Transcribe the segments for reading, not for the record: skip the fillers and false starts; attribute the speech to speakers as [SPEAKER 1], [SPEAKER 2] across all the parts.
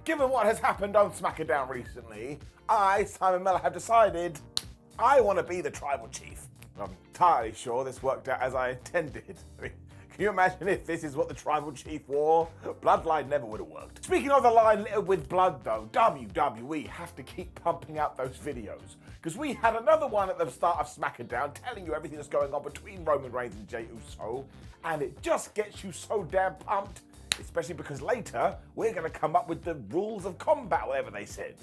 [SPEAKER 1] given what has happened on SmackDown recently, I, Simon Miller, have decided I want to be the tribal chief. I'm entirely sure this worked out as I intended. I mean, can you imagine if this is what the tribal chief wore? Bloodline never would have worked. Speaking of the line littered with blood though, WWE have to keep pumping out those videos. Because we had another one at the start of SmackDown telling you everything that's going on between Roman Reigns and Jay Uso. And it just gets you so damn pumped. Especially because later, we're going to come up with the rules of combat, whatever they said.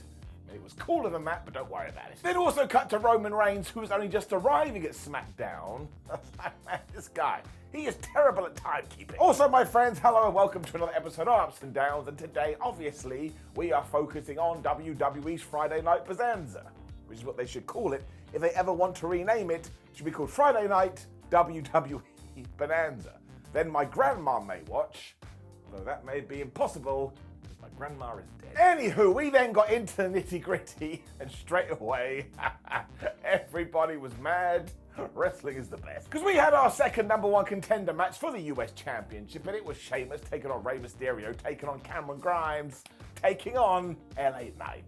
[SPEAKER 1] It was cooler than that, but don't worry about it. Then also cut to Roman Reigns, who was only just arriving at SmackDown. Man, this guy, he is terrible at timekeeping. Also, my friends, hello and welcome to another episode of Ups and Downs. And today, obviously, we are focusing on WWE's Friday Night Bonanza, which is what they should call it. If they ever want to rename it, it should be called Friday Night WWE Bonanza. Then my grandma may watch, though that may be impossible, because my grandma is dead. Anywho, we then got into the nitty-gritty, and straight away, everybody was mad. Wrestling is the best. Because we had our second number one contender match for the US Championship, and it was Sheamus taking on Rey Mysterio, taking on Cameron Grimes, taking on LA Knight.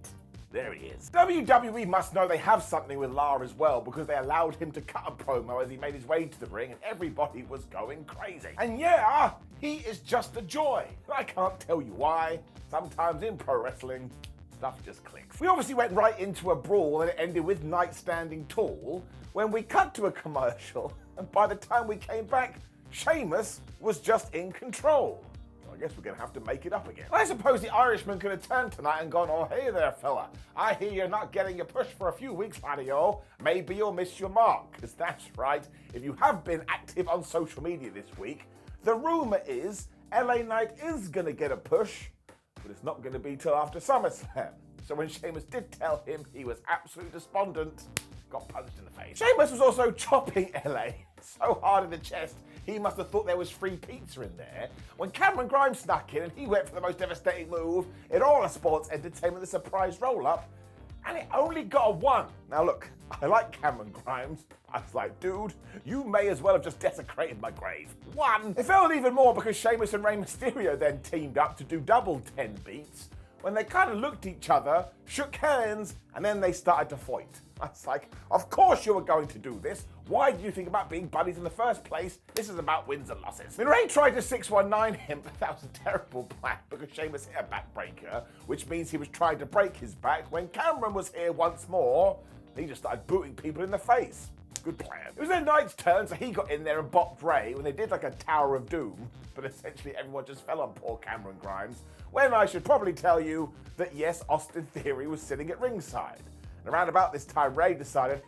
[SPEAKER 1] There he is. WWE must know they have something with La as well, because they allowed him to cut a promo as he made his way to the ring and everybody was going crazy. And yeah, he is just a joy. I can't tell you why. Sometimes in pro wrestling, stuff just clicks. We obviously went right into a brawl and it ended with Knight standing tall when we cut to a commercial, and by the time we came back, Sheamus was just in control. I guess we're going to have to make it up again. I suppose the Irishman could have turned tonight and gone, oh, hey there, fella. I hear you're not getting your push for a few weeks, laddie-o. Maybe you'll miss your mark. Because that's right, if you have been active on social media this week, the rumor is LA Knight is going to get a push, but it's not going to be till after SummerSlam. So when Sheamus did tell him, he was absolutely despondent, got punched in the face. Sheamus was also chopping LA so hard in the chest, he must have thought there was free pizza in there. When Cameron Grimes snuck in and he went for the most devastating move in all of sports entertainment, the surprise roll-up, and it only got a 1. Now look, I like Cameron Grimes. I was like, dude, you may as well have just desecrated my grave. 1. It felt even more because Sheamus and Rey Mysterio then teamed up to do double 10 beats, when they kind of looked at each other, shook hands, and then they started to fight. I was like, of course you were going to do this. Why did you think about being buddies in the first place? This is about wins and losses. When Ray tried to 619 him, but that was a terrible plan because Sheamus hit a backbreaker, which means he was trying to break his back. When Cameron was here once more, he just started booting people in the face. Good plan. It was then Knight's turn, so he got in there and bopped Ray when they did like a Tower of Doom, but essentially everyone just fell on poor Cameron Grimes, when I should probably tell you that yes, Austin Theory was sitting at ringside. And around about this time, Ray decided,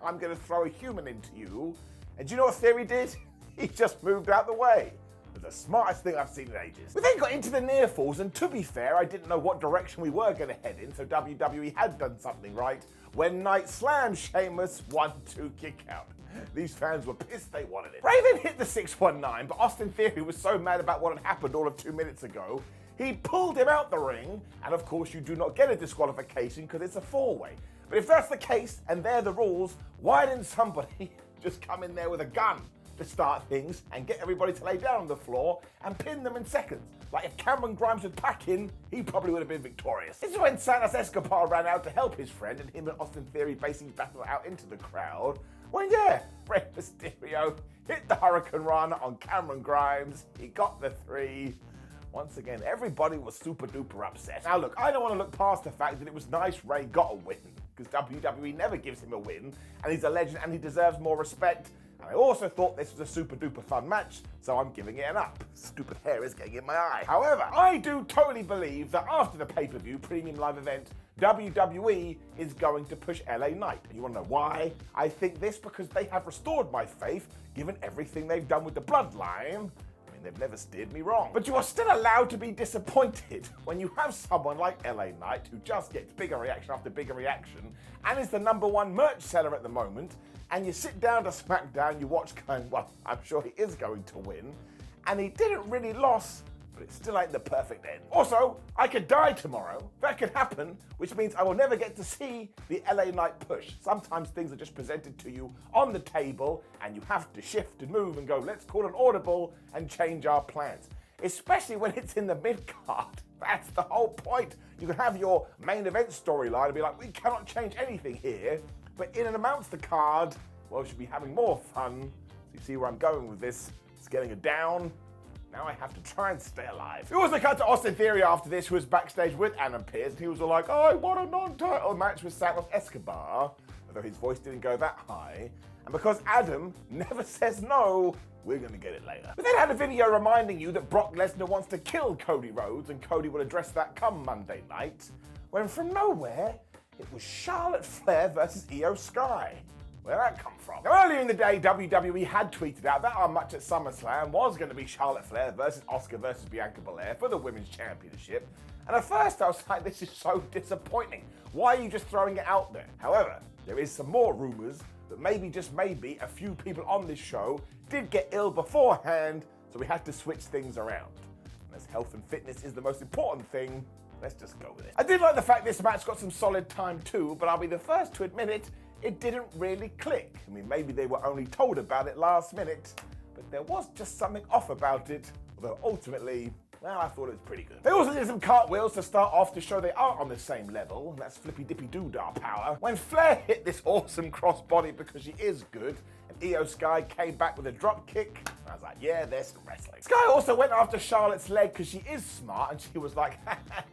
[SPEAKER 1] I'm going to throw a human into you. And do you know what Theory did? He just moved out the way. It was the smartest thing I've seen in ages. We then got into the near falls, and to be fair, I didn't know what direction we were going to head in, so WWE had done something right when Knight slammed Sheamus 1-2 kick out. These fans were pissed they wanted it. Ray then hit the 619, but Austin Theory was so mad about what had happened all of 2 minutes ago, he pulled him out the ring, and of course you do not get a disqualification because it's a 4-way. But if that's the case, and they're the rules, why didn't somebody just come in there with a gun to start things and get everybody to lay down on the floor and pin them in seconds? Like if Cameron Grimes was packing, he probably would have been victorious. This is when Santos Escobar ran out to help his friend, and him and Austin Theory basically battled out into the crowd. Well, yeah, Rey Mysterio hit the Hurricane Run on Cameron Grimes. He got the 3. Once again, everybody was super duper upset. Now look, I don't want to look past the fact that it was nice Ray got a win, because WWE never gives him a win, and he's a legend and he deserves more respect. And I also thought this was a super duper fun match, so I'm giving it an up. Stupid hair is getting in my eye. However, I do totally believe that after the pay-per-view premium live event, WWE is going to push LA Knight. And you want to know why? I think this because they have restored my faith, given everything they've done with the Bloodline. They've never steered me wrong. But you are still allowed to be disappointed when you have someone like LA Knight who just gets bigger reaction after bigger reaction and is the #1 merch seller at the moment, and you sit down to SmackDown, you watch going, well, I'm sure he is going to win, and he didn't really lose, but it still ain't the perfect end. Also, I could die tomorrow. That could happen, which means I will never get to see the LA Knight push. Sometimes things are just presented to you on the table and you have to shift and move and go, let's call an audible and change our plans. especially when it's in the mid-card. That's the whole point. You can have your main event storyline and be like, we cannot change anything here, but in and amongst the card, well, we should be having more fun. So you see where I'm going with this. It's getting it down. Now I have to try and stay alive. We also cut to Austin Theory after this, who was backstage with Adam Pearce, and he was all like, I want a non-title match with Santos Escobar, although his voice didn't go that high. And because Adam never says no, we're going to get it later. We then had a video reminding you that Brock Lesnar wants to kill Cody Rhodes, and Cody will address that come Monday night, when from nowhere, it was Charlotte Flair versus IYO SKY. Where'd that come from? Now, earlier in the day, WWE had tweeted out that our match at SummerSlam was going to be Charlotte Flair versus Asuka versus Bianca Belair for the Women's Championship. And at first I was like, this is so disappointing. Why are you just throwing it out there? However, there is some more rumors that maybe, just maybe, a few people on this show did get ill beforehand, so we had to switch things around. And as health and fitness is the most important thing, let's just go with it. I did like the fact this match got some solid time too, but I'll be the first to admit it didn't really click. I mean, maybe they were only told about it last minute, but there was just something off about it, although ultimately, well, I thought it was pretty good. They also did some cartwheels to start off to show they are on the same level, and that's flippy dippy doo-dah power. When Flair hit this awesome crossbody because she is good, and IYO SKY came back with a drop kick, I was like, yeah, there's some wrestling. Sky also went after Charlotte's leg because she is smart, and she was like,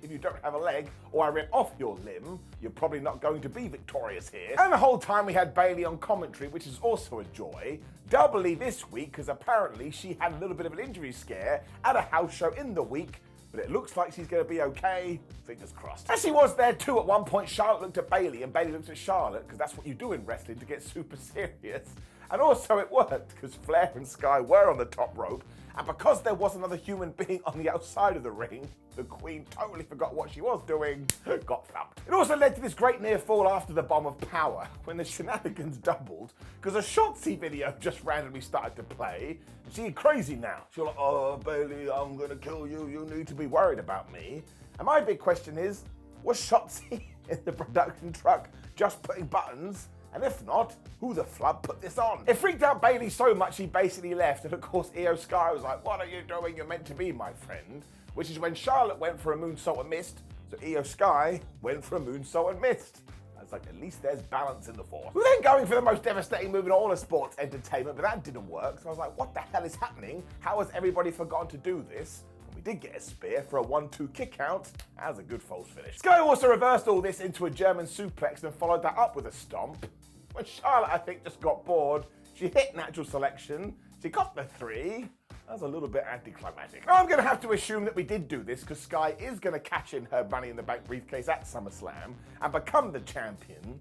[SPEAKER 1] if you don't have a leg, or I rip off your limb, you're probably not going to be victorious here. And the whole time we had Bayley on commentary, which is also a joy, doubly this week, because apparently she had a little bit of an injury scare at a house show in the week, but it looks like she's going to be okay. Fingers crossed. As she was there too, at one point Charlotte looked at Bayley and Bayley looked at Charlotte, because that's what you do in wrestling to get super serious. And also it worked, because Flair and Sky were on the top rope, and because there was another human being on the outside of the ring, the Queen totally forgot what she was doing, got thumped. It also led to this great near fall after the Bomb of Power, when the shenanigans doubled, because a Shotzi video just randomly started to play, and she's crazy now. She's like, oh, Bayley, I'm gonna kill you, you need to be worried about me. And my big question is, was Shotzi in the production truck just putting buttons? And if not, who the flub put this on? It freaked out Bayley so much he basically left, and of course IYO SKY was like, what are you doing? You're meant to be my friend. Which is when Charlotte went for a moonsault and missed, so IYO SKY went for a moonsault and missed. I was like, at least there's balance in the force. We were then going for the most devastating move in all of sports entertainment, but that didn't work, so I was like, what the hell is happening? How has everybody forgotten to do this? We did get a spear for a 1-2 kick out. That was a good false finish. Sky also reversed all this into a German suplex and followed that up with a stomp. When Charlotte, I think, just got bored, she hit natural selection, she got the 3. That was a little bit anticlimactic. Now I'm going to have to assume that we did do this because Sky is going to cash in her Money in the Bank briefcase at SummerSlam and become the champion. And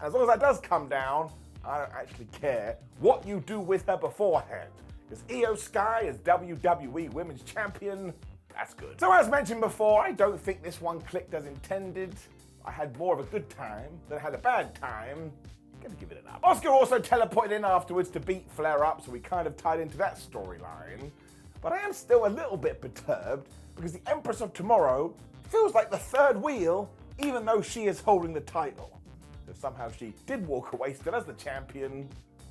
[SPEAKER 1] as long as that does come down, I don't actually care what you do with her beforehand. Because IYO SKY as WWE Women's Champion, that's good. So as mentioned before, I don't think this one clicked as intended. I had more of a good time than I had a bad time. Gonna give it an up. Asuka also teleported in afterwards to beat Flair up, so we kind of tied into that storyline. But I am still a little bit perturbed because the Empress of Tomorrow feels like the third wheel, even though she is holding the title. So if somehow she did walk away still as the champion,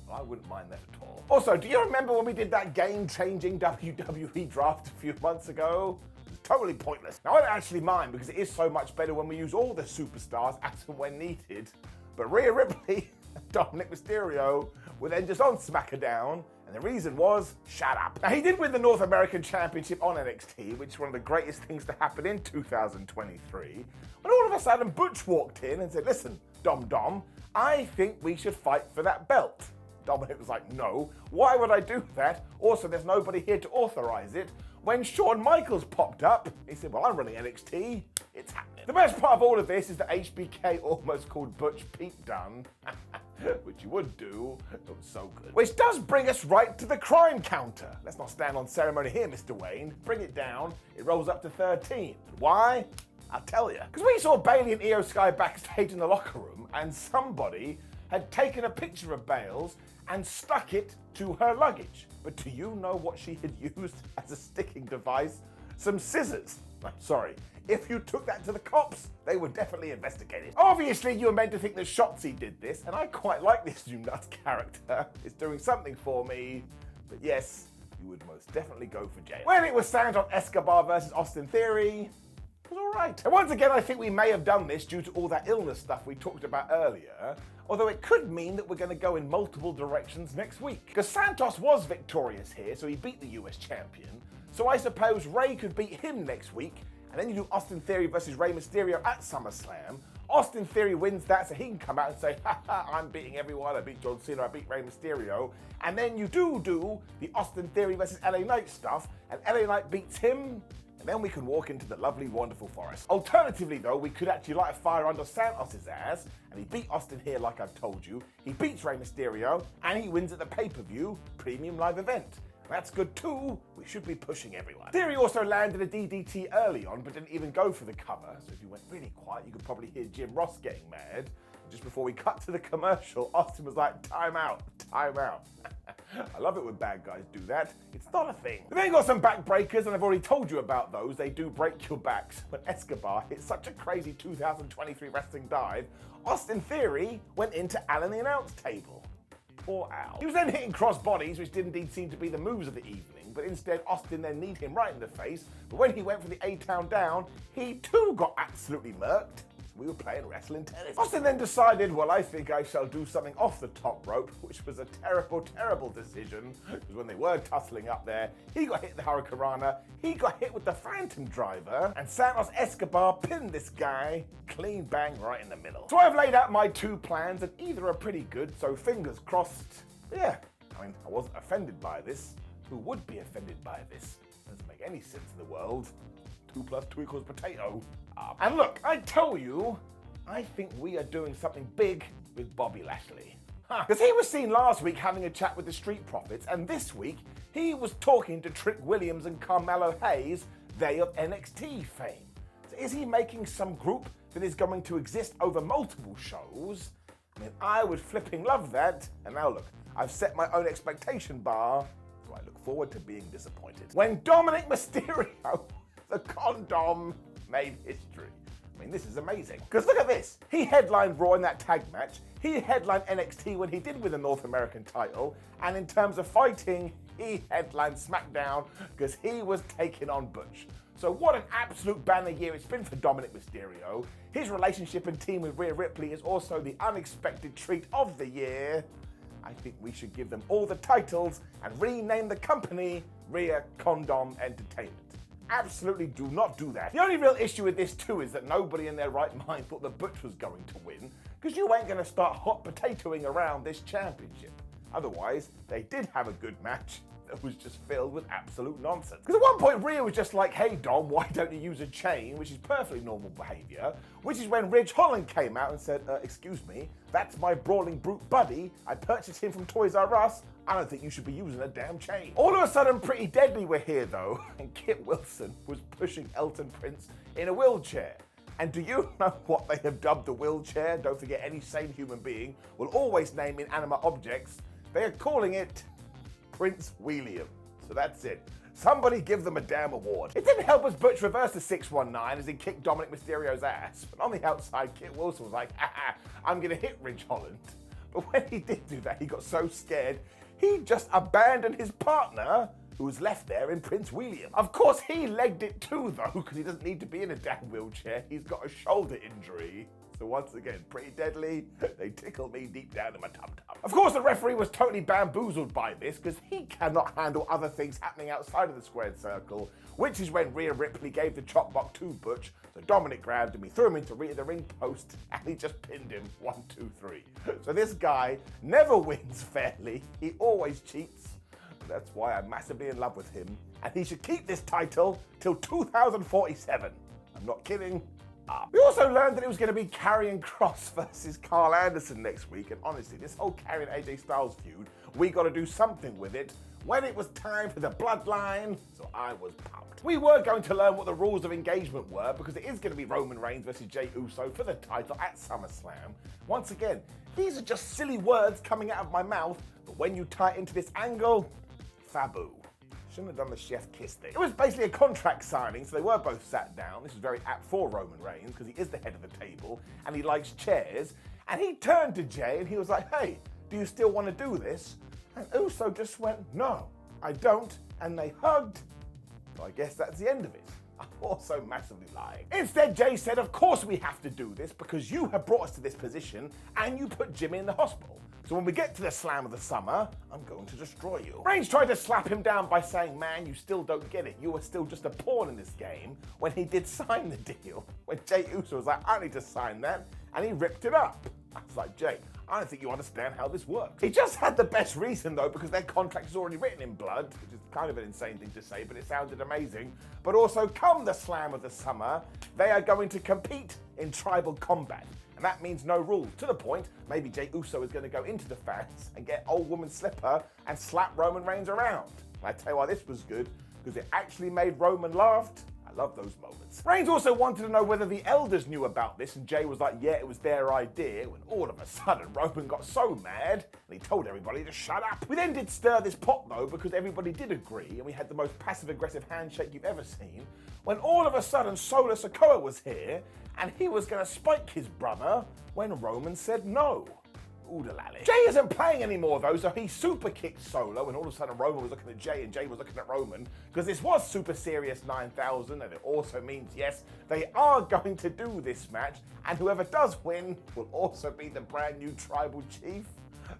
[SPEAKER 1] well, I wouldn't mind that at all. Also, do you remember when we did that game-changing WWE draft a few months ago? It was totally pointless. Now, I don't actually mind because it is so much better when we use all the superstars as and when needed. But Rhea Ripley and Dominik Mysterio were then just on SmackDown, and the reason was, shut up. Now, he did win the North American Championship on NXT, which is one of the greatest things to happen in 2023, when all of a sudden Butch walked in and said, listen, Dom, I think we should fight for that belt. Dominik was like, no, why would I do that? Also, there's nobody here to authorize it. When Shawn Michaels popped up, he said, well, I'm running NXT. It's happening. The best part of all of this is that HBK almost called Butch Pete Dunne, which you would do. It was so good. Which does bring us right to the crime counter. Let's not stand on ceremony here, Mr. Wayne. Bring it down. It rolls up to 13. Why? I'll tell you. Because we saw Bayley and IYO SKY backstage in the locker room, and somebody had taken a picture of Bales and stuck it to her luggage. But do you know what she had used as a sticking device? Some scissors. I'm sorry. If you took that to the cops, they would definitely investigate it. Obviously, you were meant to think that Shotzi did this, and I quite like this new nuts character. It's doing something for me. But yes, you would most definitely go for jail. When it was Santos Escobar versus Austin Theory, it was alright. And once again, I think we may have done this due to all that illness stuff we talked about earlier, although it could mean that we're going to go in multiple directions next week. Because Santos was victorious here, so he beat the US champion, so I suppose Rey could beat him next week, and then you do Austin Theory versus Rey Mysterio at SummerSlam. Austin Theory wins that, so he can come out and say, haha, I'm beating everyone, I beat John Cena, I beat Rey Mysterio. And then you do the Austin Theory versus LA Knight stuff, and LA Knight beats him, and then we can walk into the lovely, wonderful forest. Alternatively though, we could actually light a fire under Santos' ass, and he beat Austin here like I've told you, he beats Rey Mysterio, and he wins at the pay-per-view premium live event. That's good too, we should be pushing everyone. Theory also landed a DDT early on, but didn't even go for the cover, so if you went really quiet, you could probably hear Jim Ross getting mad. Just before we cut to the commercial, Austin was like, time out, time out. I love it when bad guys do that. It's not a thing. We've then got some back breakers, and I've already told you about those. They do break your backs. When Escobar hit such a crazy 2023 wrestling dive, Austin Theory went into Alan the announce table. Poor Al. He was then hitting cross bodies, which did indeed seem to be the moves of the evening, but instead Austin then kneed him right in the face. But when he went for the A-Town down, he too got absolutely murked. We were playing wrestling tennis. Austin then decided, well, I think I shall do something off the top rope, which was a terrible, terrible decision, because when they were tussling up there, he got hit with the Hurricanrana, he got hit with the Phantom Driver, and Santos Escobar pinned this guy clean bang right in the middle. So I've laid out my two plans, and either are pretty good, so fingers crossed. Yeah, I mean, I wasn't offended by this. Who would be offended by this? Doesn't make any sense in the world. 2 + 2 = potato. And look, I tell you, I think we are doing something big with Bobby Lashley. Because he was seen last week having a chat with the Street Profits, and this week he was talking to Trick Williams and Carmelo Hayes, they of NXT fame. So is he making some group that is going to exist over multiple shows? I mean, I would flipping love that. And now look, I've set my own expectation bar, so I look forward to being disappointed. When Dominik Mysterio, the condom, made history. I mean, this is amazing. Because look at this. He headlined Raw in that tag match. He headlined NXT when he did win the North American title. And in terms of fighting, he headlined SmackDown because he was taking on Butch. So what an absolute banner year it's been for Dominik Mysterio. His relationship and team with Rhea Ripley is also the unexpected treat of the year. I think we should give them all the titles and rename the company Rhea Condom Entertainment. Absolutely do not do that. The only real issue with this too is that nobody in their right mind thought that Butch was going to win, because you ain't going to start hot potatoing around this championship. Otherwise, they did have a good match that was just filled with absolute nonsense. Because at one point, Rhea was just like, hey Dom, why don't you use a chain, which is perfectly normal behavior, which is when Ridge Holland came out and said, excuse me, that's my brawling brute buddy, I purchased him from Toys R Us, I don't think you should be using a damn chain. All of a sudden, Pretty Deadly were here though, and Kit Wilson was pushing Elton Prince in a wheelchair. And do you know what they have dubbed the wheelchair? Don't forget, any sane human being will always name inanimate objects. They are calling it Prince William. So that's it. Somebody give them a damn award. It didn't help as Butch reversed the 619 as he kicked Dominik Mysterio's ass. But on the outside, Kit Wilson was like, haha, I'm gonna hit Ridge Holland. But when he did do that, he got so scared, he just abandoned his partner, who was left there in Prince William. Of course, he legged it too, though, because he doesn't need to be in a damn wheelchair. He's got a shoulder injury. So once again, Pretty Deadly, they tickle me deep down in my tum-tum. Of course, the referee was totally bamboozled by this, because he cannot handle other things happening outside of the squared circle, which is when Rhea Ripley gave the chop block to Butch. So Dominik grabbed him, he threw him into the ring post, and he just pinned him 1, 2, 3. So this guy never wins fairly. He always cheats. That's why I'm massively in love with him. And he should keep this title till 2047. I'm not kidding. We also learned that it was going to be Karrion Kross versus Carl Anderson next week. And honestly, this whole Karrion AJ Styles feud, we got to do something with it when it was time for the Bloodline. So I was pumped. We were going to learn what the rules of engagement were, because it is going to be Roman Reigns versus Jay Uso for the title at SummerSlam. Once again, these are just silly words coming out of my mouth, but when you tie it into this angle, Fabu. Shouldn't have done the chef kiss thing. It was basically a contract signing, so they were both sat down. This was very apt for Roman Reigns, because he is the head of the table, and he likes chairs. And he turned to Jay, and he was like, hey, do you still want to do this? And Uso just went, no, I don't, and they hugged. So I guess that's the end of it. I'm also massively lying. Instead, Jay said, of course we have to do this because you have brought us to this position and you put Jimmy in the hospital. So when we get to the Slam of the Summer, I'm going to destroy you. Reigns tried to slap him down by saying, man, you still don't get it. You were still just a pawn in this game, when he did sign the deal. When Jay Uso was like, I need to sign that, and he ripped it up. I was like, Jay, I don't think you understand how this works. He just had the best reason though, because their contract is already written in blood, which is kind of an insane thing to say, but it sounded amazing. But also, come the Slam of the Summer, they are going to compete in tribal combat. And that means no rules. To the point, maybe Jay Uso is going to go into the fans and get old woman slipper and slap Roman Reigns around. And I tell you why this was good, because it actually made Roman laugh. I love those moments. Reigns also wanted to know whether the elders knew about this, and Jay was like, yeah, it was their idea, when all of a sudden Roman got so mad and he told everybody to shut up. We then did stir this pot though, because everybody did agree, and we had the most passive-aggressive handshake you've ever seen, when all of a sudden Solo Sikoa was here and he was going to spike his brother when Roman said no. Oodalally. Jay isn't playing anymore though, so he super kicked Solo, and all of a sudden Roman was looking at Jay and Jay was looking at Roman, because this was Super Serious 9000, and it also means, yes, they are going to do this match, and whoever does win will also be the brand new tribal chief.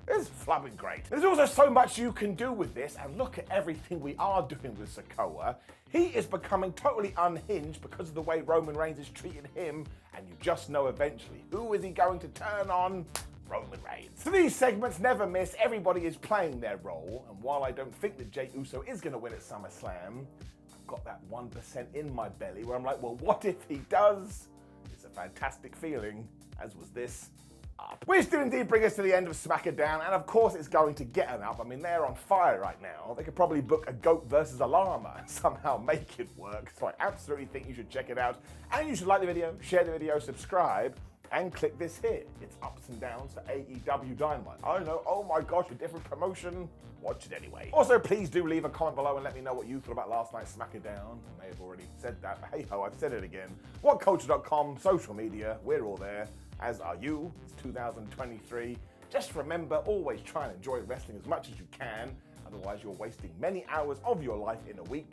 [SPEAKER 1] It's flubbing great. There's also so much you can do with this, and look at everything we are doing with Sikoa. He is becoming totally unhinged because of the way Roman Reigns is treating him, and you just know eventually, who is he going to turn on? Roman Reigns. So these segments never miss, everybody is playing their role, and while I don't think that Jay Uso is going to win at SummerSlam, I've got that 1% in my belly where I'm like, well, what if he does? It's a fantastic feeling, as was this up. Which did indeed bring us to the end of SmackDown, and of course it's going to get an up. I mean, they're on fire right now. They could probably book a goat versus a llama and somehow make it work, so I absolutely think you should check it out, and you should like the video, share the video, subscribe, and click this here. It's ups and downs for AEW Dynamite. I know, oh my gosh, a different promotion. Watch it anyway. Also, please do leave a comment below and let me know what you thought about last night's SmackDown. I may have already said that, but hey ho, I've said it again. WhatCulture.com, social media, we're all there, as are you. It's 2023. Just remember, always try and enjoy wrestling as much as you can, otherwise you're wasting many hours of your life in a week,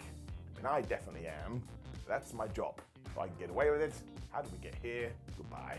[SPEAKER 1] and I definitely am. That's my job. If I can get away with it, how did we get here? Goodbye.